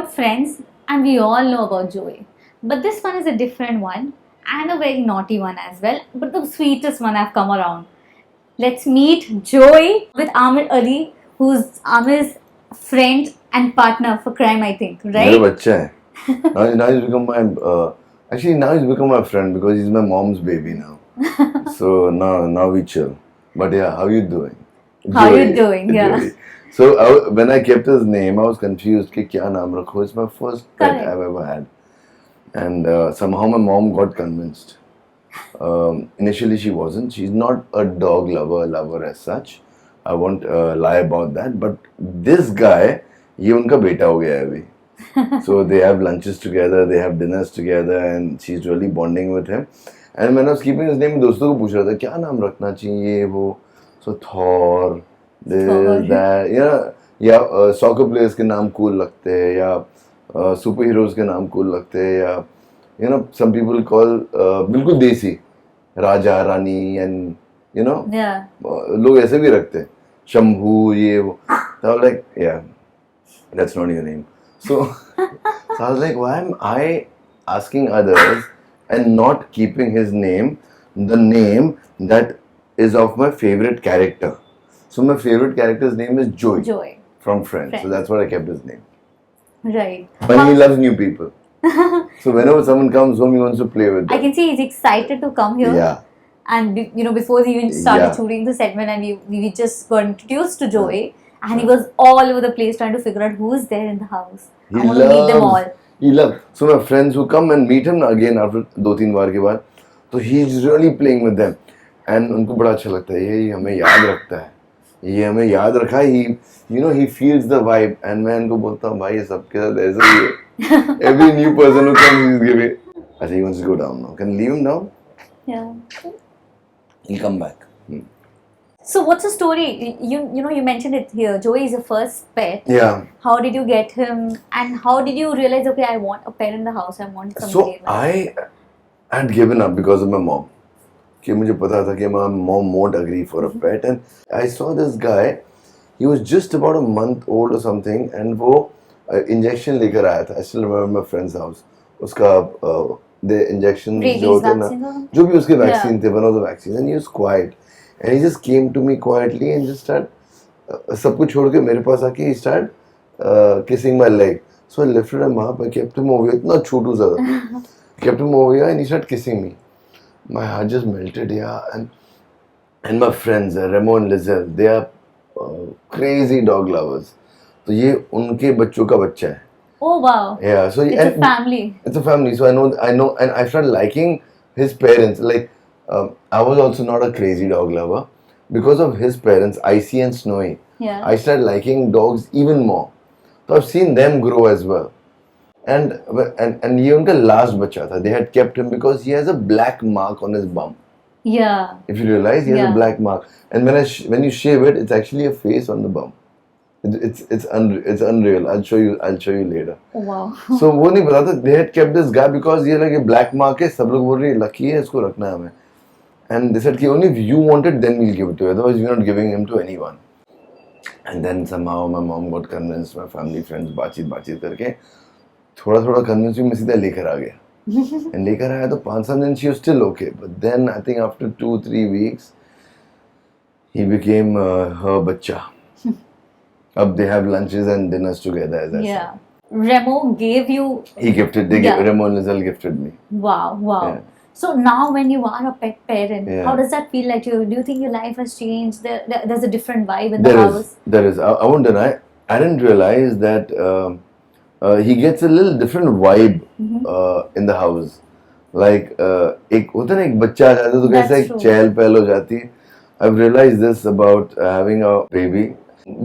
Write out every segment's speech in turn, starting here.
about friends, and we all know about Joey. But this one is a different one and a very naughty one as well, but the sweetest one I've come around. Let's meet Joey with Aamir Ali, who's Aamir's friend and partner for crime, I think, मेरा right? बच्चा है. Now he's become my actually now he's become my friend because he's my mom's baby now. So now we chill. But yeah, how you doing? How you doing? Yeah. Joey. So when I kept his name, I was confused कि क्या नाम रखो. It's my first pet Correct. I've ever had, and somehow my mom got convinced. Initially she wasn't. She's not a dog lover as such. I won't lie about that. But this guy, ये उनका बेटा हो गया है अभी. So they have lunches together, they have dinners together, and she's really bonding with him. And when I was keeping his name, दोस्तों को पूछ रहा था क्या नाम रखना चाहिए वो. So Thor, this, that, या soccer players के नाम cool लगते हैं या superheroes के नाम cool लगते हैं या some people call बिल्कुल देसी राजा रानी and Yeah. लोग ऐसे भी रखते हैं शंभू ये वो. So I was like, yeah, that's not your name. So I was like, why am I asking others and not keeping his name, the name that is of my favorite character? So my favorite character's name is Joey Joey. from Friends. So that's what I kept his name. Right. But he loves new people. So whenever someone comes home, he wants to play with them. I can see he's excited to come here. Yeah. And before he even started Yeah. shooting the segment, and we just got introduced to Joey, and he was all over the place trying to figure out who is there in the house. I want to meet them all. He loves. So my friends who come and meet him again after 2-3 बार के बाद, तो he's really playing with them, and उनको बड़ा अच्छा लगता है. ये हमें याद रखता है. ये हमें याद रखा है. He feels the vibe, and मैं इनको बोलता हूँ भाई ये सबके साथ ऐसा ही है. Every new person who comes, he's giving. I say he wants to go down now. Can I leave him now? Yeah. He'll come back. So what's the story? You mentioned it here. Joey is your first pet. Yeah. How did you get him? And how did you realize, okay, I want a pet in the house. I want somebody. So I had given up because of my mom. कि मुझे पता था कि my mom won't agree for a pet, and I saw this guy. He was just about a month old or something, and वो injection लेकर आया था. I still remember my friend's house. उसका the injections जो होते ना, जो भी उसके vaccine थे, one of the vaccines, and he was quiet, and he just came to me quietly and just started सब कुछ छोड़ के मेरे पास आके he started kissing my leg. So I lifted him up, I kept him over here, इतना छोटू सा था, kept him over here, and he started kissing me. My heart just melted, yeah, and my friends, Remo and Lizelle, they are crazy dog lovers. तो ये उनके बच्चों का बच्चा है. Oh wow. Yeah, so it's a family. It's a family. So I know, and I started liking his parents. Like I was also not a crazy dog lover because of his parents, Icy and Snowy. Yeah. I started liking dogs even more. So I've seen them grow as well. And ये उनका last बच्चा था. They had kept him because he has a black mark on his bum. Yeah. If you realize, he has a black mark. And when you shave it, it's actually a face on the bum. It's unreal. I'll show you later. Oh, wow. So वो नहीं पता था. They had kept this guy because ये like a black mark है. सब लोग बोल रहे हैं lucky है, इसको रखना है हमें. And they said कि only if you want it, then we'll give it to you. Otherwise, we're not giving him to anyone. And then somehow my mom got convinced. My family friends बातचीत करके थोड़ा convince me, मैं सीधा लेकर आ गया. And लेकर आया तो 5-7 दिन she was still okay. But then I think after 2-3 weeks, he became her bachcha. Up they have lunches and dinners together, as I said. Remo gave you. He gifted. Remo and Lizelle gifted me. Wow. Yeah. So now, when you are a pet parent, how does that feel like you? Do you think your life has changed? There's a different vibe in the house. There is. I won't deny. I didn't realize that he gets a little different vibe in the house. Like एक होता ना एक बच्चा आ जाता है तो कैसे एक चहल पहल हो जाती है. I've realized this about having a baby.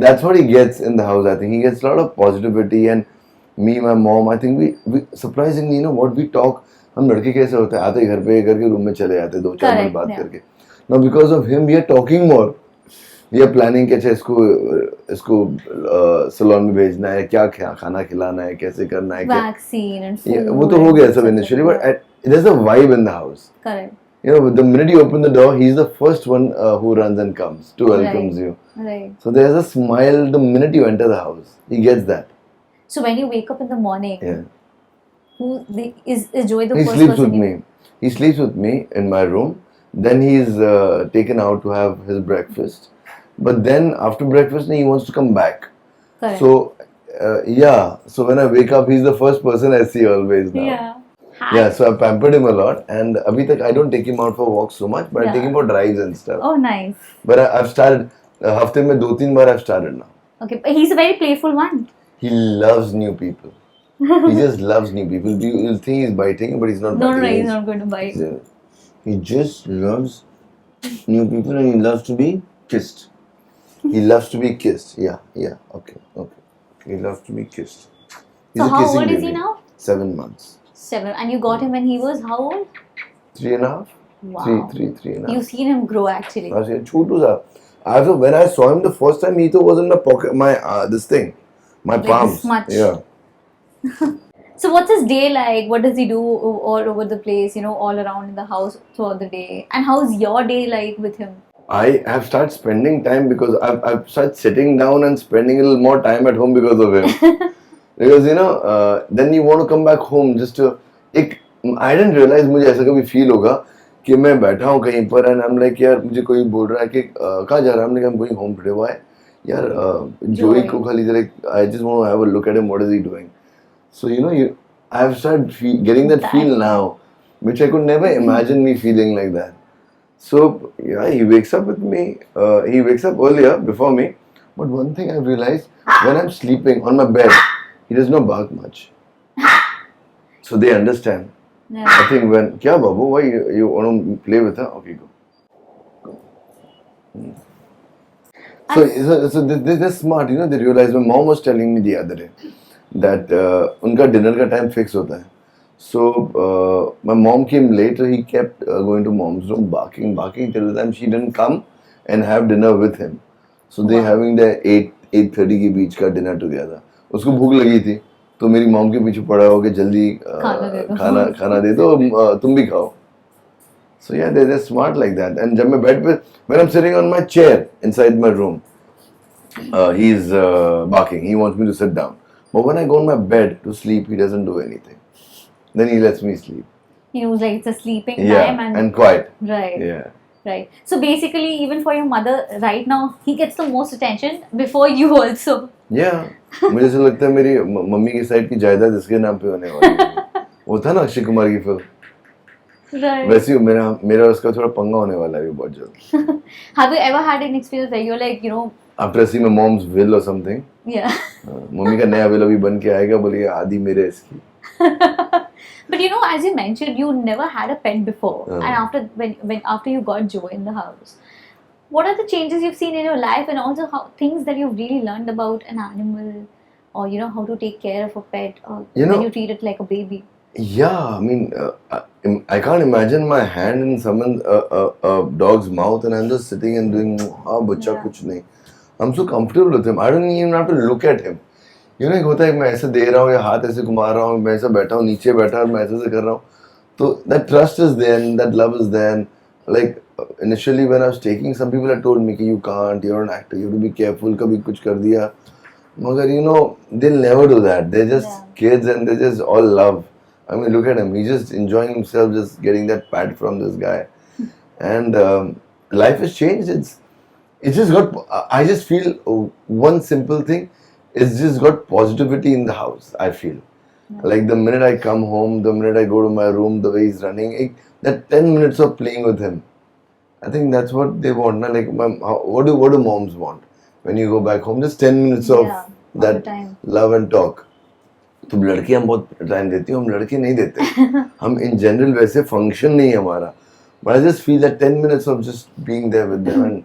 That's what he gets in the house. I think he gets a lot of positivity, and me, my mom, I think we surprisingly, what we talk. हम लड़के कैसे होते हैं, आते घर पे करके room में चले जाते 2-4 मिनट बात करके. Now because of him, we are talking more. We are planning कि अच्छा इसको salon में भेजना है, क्या खाना खिलाना है, कैसे करना है. Vaccine and food. वो तो हो गया सब initially, but there's a vibe in the house. Correct. The minute you open the door, he's the first one who runs and comes to welcomes you. Right. So there's a smile the minute you enter the house. He gets that. So when you wake up in the morning, Yeah. is Joey the He first sleeps person with me. He sleeps with me in my room. Then he's taken out to have his breakfast. But then after breakfast, he wants to come back. Correct. So yeah. So when I wake up, he's the first person I see always now. Yeah. Yeah. So I pampered him a lot, and abhi tak I don't take him out for walks so much, but I take Yeah. him for drives and stuff. Oh, nice. But I've started. हफ्ते में 2-3 बार I've started now. Okay, but he's a very playful one. He loves new people. He just loves new people. You'll think he's biting, but he's not No, biting. he's not going to bite. He just loves new people and he loves to be kissed. He loves to be kissed. Yeah. Okay. He loves to be kissed. He's So a how kissing old is he baby. now? 7 months. 7. And you got him when he was how old? 3.5. Wow. 3.5. You've seen him grow actually. I said, "Chotu sa." When I saw him the first time, he was in my pocket, this thing, my Like palms. this much. Yeah. So what's his day like? What does he do all over the place, all around in the house throughout the day? And how's your day like with him? I have started spending time because I've started sitting down and spending a little more time at home because of him. Because then you want to come back home just to. I didn't realize मुझे ऐसा कभी feel होगा कि मैं बैठा हूँ कहीं पर and I'm like यार मुझे कोई बोल रहा है कि कहाँ जा रहा है? I'm like I'm going home today. Why? यार Joey को खाली जरा I just want to have a look at him. What is he doing? So I have started getting that feel now, which I could never imagine me feeling like that. So yeah, he wakes up with me. He wakes up earlier before me. But one thing I've realized, when I'm sleeping on my bed, he does not bark much. So they understand. Yeah. I think when, kya babu, why you want to play with her? Okay, go. So they're smart, they realize. My mom was telling me the other day that उनका dinner का time fix होता है. So my mom came later. He kept going to mom's room, barking till the time she didn't come and have dinner with him. So they having their 8:30 के बीच का dinner together. उसको भूख लगी थी, तो मेरी mom के पीछे पड़ा हो कि जल्दी खाना दे दो, तुम भी खाओ. So yeah, they're smart like that. And जब मैं bed पे, when I'm sitting on my chair inside my room, he's barking. He wants me to sit down. But when I go on my bed to sleep, he doesn't do anything. Then he lets me sleep. He knows like it's a sleeping time. Yeah, and quiet. Right. Yeah. Right. So basically, even for your mother, right now, he gets the most attention before you also. Yeah. मुझे ऐसा लगता है मेरी mummy की side की जायदाद इसके नाम पे होने वाली है. वो था ना अक्षय कुमार की फिल्म. Right. वैसे ही मेरा उसका थोड़ा पंगा होने वाला है बहुत जल्द. Have you ever had an experience where you're like, After I see my mom's will or something. Yeah. Mummy का नया will अभी बन के आएगा, बोली आधी मेरे इसकी. But as you mentioned, you never had a pet before, and after you got Joe in the house, what are the changes you've seen in your life, and also things that you've really learned about an animal, or how to take care of a pet, or when you treat it like a baby? Yeah, I mean, I can't imagine my hand in someone's dog's mouth, and I'm just sitting and doing, bachcha kuch nahi. I'm so comfortable with him. I don't even have to look at him. एक होता है मैं ऐसे दे रहा हूँ या हाथ ऐसे घुमा रहा हूँ, मैं ऐसे बैठा हूँ, नीचे बैठा और मैं ऐसे कर रहा हूँ, तो that trust is there and that love is there. Like initially when I was taking, some people had told me कि you can't, you're an actor, you have to be careful, कभी कुछ कर दिया, मगर they'll never do that. They're just kids and they're just all love. I mean, look at him, he's just enjoying himself, just getting that pat from this guy, and life has changed. It's just got. I just feel one simple thing. It's just got positivity in the house, I feel. Like the minute I come home, the minute I go to my room, the way he's running, that 10 minutes of playing with him, I think that's what they want. Like, what do moms want? When you go back home, just 10 minutes of that love and talk. तो लड़के हम बहुत time देते हैं, हम लड़के नहीं देते. हम in general वैसे function नहीं है हमारा. But I just feel that 10 minutes of just being there with them,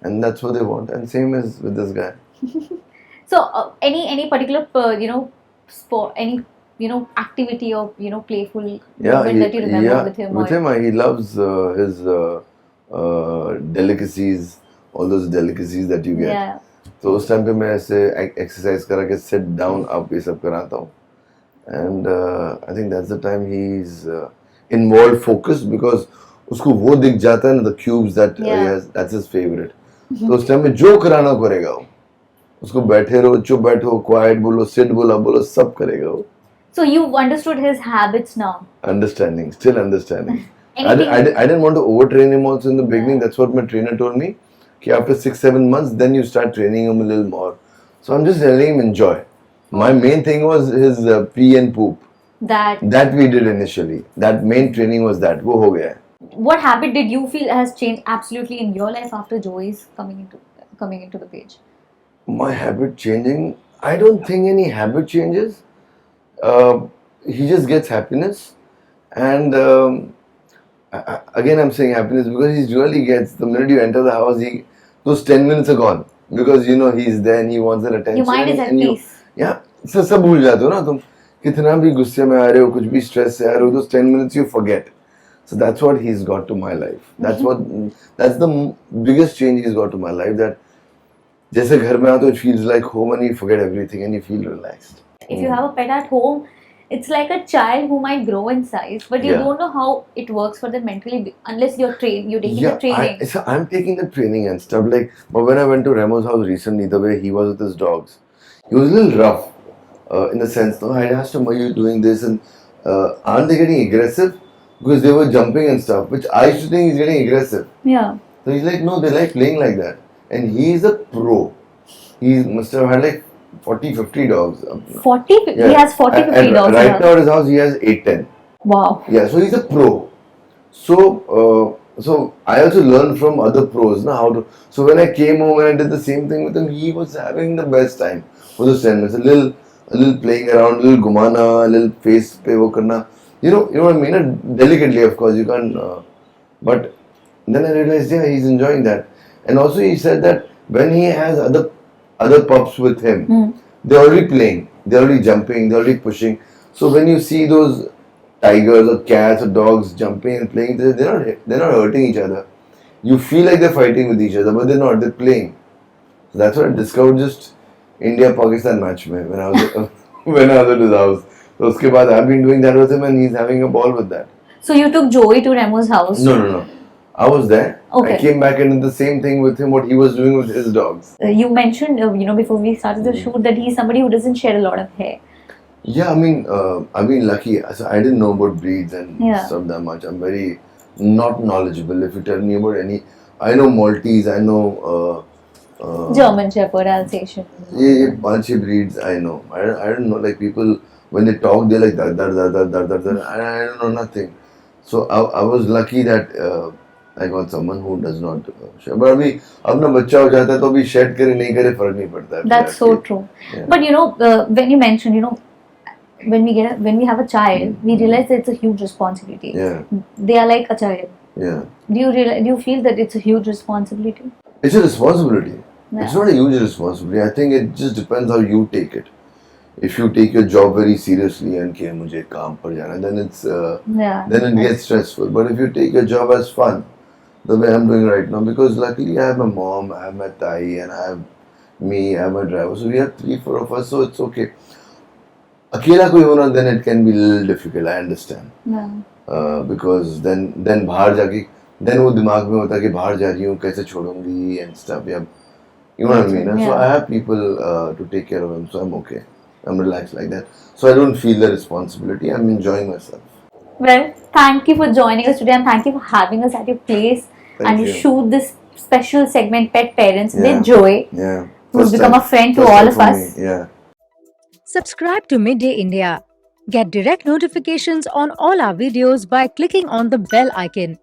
and that's what they want. And same as with this guy. So, any particular sport, any activity or playful moment that you remember with him? With him, he loves his delicacies, all those delicacies that you get. Yeah. तो उस time पे मैं ऐसे exercise करा के sit down up ये सब कराता हूँ, and I think that's the time he's involved, focused, because उसको वो दिख जाता है ना, the cubes that he has, that's his favorite. तो उस टाइम में जो कराना करेगा वो. उसको बैठे रहो, चुप बैठो, क्वाइट बोलो, सिट बोलो, सब करेगा वो. So you've understood his habits now. Understanding, still understanding. Anything? I didn't want to overtrain him also in the beginning. Yeah. That's what my trainer told me. Ki after 6-7 months, then you start training him a little more. So I'm just letting him enjoy. My main thing was his pee and poop. That we did initially. That main training was that. वो हो गया है. What habit did you feel has changed absolutely in your life after Joey's coming into the page? My habit changing? I don't think any habit changes. He just gets happiness, and again I'm saying happiness because he really gets. The minute you enter the house, those 10 minutes are gone because you know he's there and he wants that attention. Your mind is at peace. Yeah, so सब भूल जाते हो ना तुम. कितना भी गुस्से में आ रहे हो, कुछ भी stress से आ रहे हो, those 10 minutes you forget. So that's what he's got to my life. That's the biggest change he's got to my life. That जैसे घर में आओ तो it feels like home and you forget everything and you feel relaxed. If you have a pet at home, it's like a child who might grow in size, but you don't know how it works for them mentally unless you're taking the training. I'm taking the training and stuff. Like, but when I went to Remo's house recently, the way he was with his dogs, he was a little rough in the sense. No, I asked him, "Why are you doing this?" And aren't they getting aggressive? Because they were jumping and stuff, which I used to think he's getting aggressive. Yeah. So he's like, no, they like playing like that, and he's a pro. He must have had like 40-50 dogs. 40? Yeah. He has 40-50 dogs. Right now at his house he has 8-10. Wow. Yeah, so he's a pro. So I also learned from other pros, how to. So when I came home and I did the same thing with him, he was having the best time for those 10 minutes. A little playing around, a little gumana, a little face pe wo karna. You know what I mean? Delicately, of course, you can't. But then I realized, yeah, he's enjoying that. And also he said that when he has other pups with him, they're already playing, they're already jumping, they're already pushing. So when you see those tigers or cats or dogs jumping and playing, they're not hurting each other. You feel like they're fighting with each other, but they're not. They're playing. So that's what I discovered just India-Pakistan match when I was when I was at his house. So uske baad I've been doing that with him and he's having a ball with that. So you took Joey to Remo's house? No. I was there. Okay. I came back and did the same thing with him, what he was doing with his dogs. You mentioned, before we started the shoot that he's somebody who doesn't shed a lot of hair. Yeah, I mean, I've been lucky. So I didn't know about breeds and stuff that much. I'm very not knowledgeable. If you tell me about any, I know Maltese, I know German Shepherd, Alsatian. Yeah, bunch of breeds I know. I don't know, like people, when they talk, they're like, dar, I don't know nothing. So I was lucky that I got someone who does not shed. But अभी अपना बच्चा हो जाता है तो अभी shed करे नहीं करे फर्क नहीं पड़ता है. That's so true. Yeah. But when you mentioned, when we have a child, we realize that it's a huge responsibility. Yeah. They are like a child. Yeah. Do you feel that it's a huge responsibility? It's a responsibility. Yeah. It's not a huge responsibility. I think it just depends how you take it. If you take your job very seriously and कि मुझे काम पर जाना, then then it gets stressful. But if you take your job as fun, the way I'm doing right now, because luckily I have my mom, I have my Thai, and I have me, I have my driver. So we have 3-4 of us, so it's okay. अकेला कोई होना, then it can be a little difficult. I understand. Yeah. Because then बाहर जाके, then वो दिमाग में होता है कि बाहर जा रही हूँ, कैसे छोड़ूंगी and stuff. Yeah. You know what I mean? Yeah. So I have people to take care of them, so I'm okay. I'm relaxed like that. So I don't feel the responsibility. I'm enjoying myself. Well, thank you for joining us today and thank you for having us at your place to shoot this special segment, Pet Parents, with Joey, who's become a friend to all of us. Yeah. Subscribe to Midday India. Get direct notifications on all our videos by clicking on the bell icon.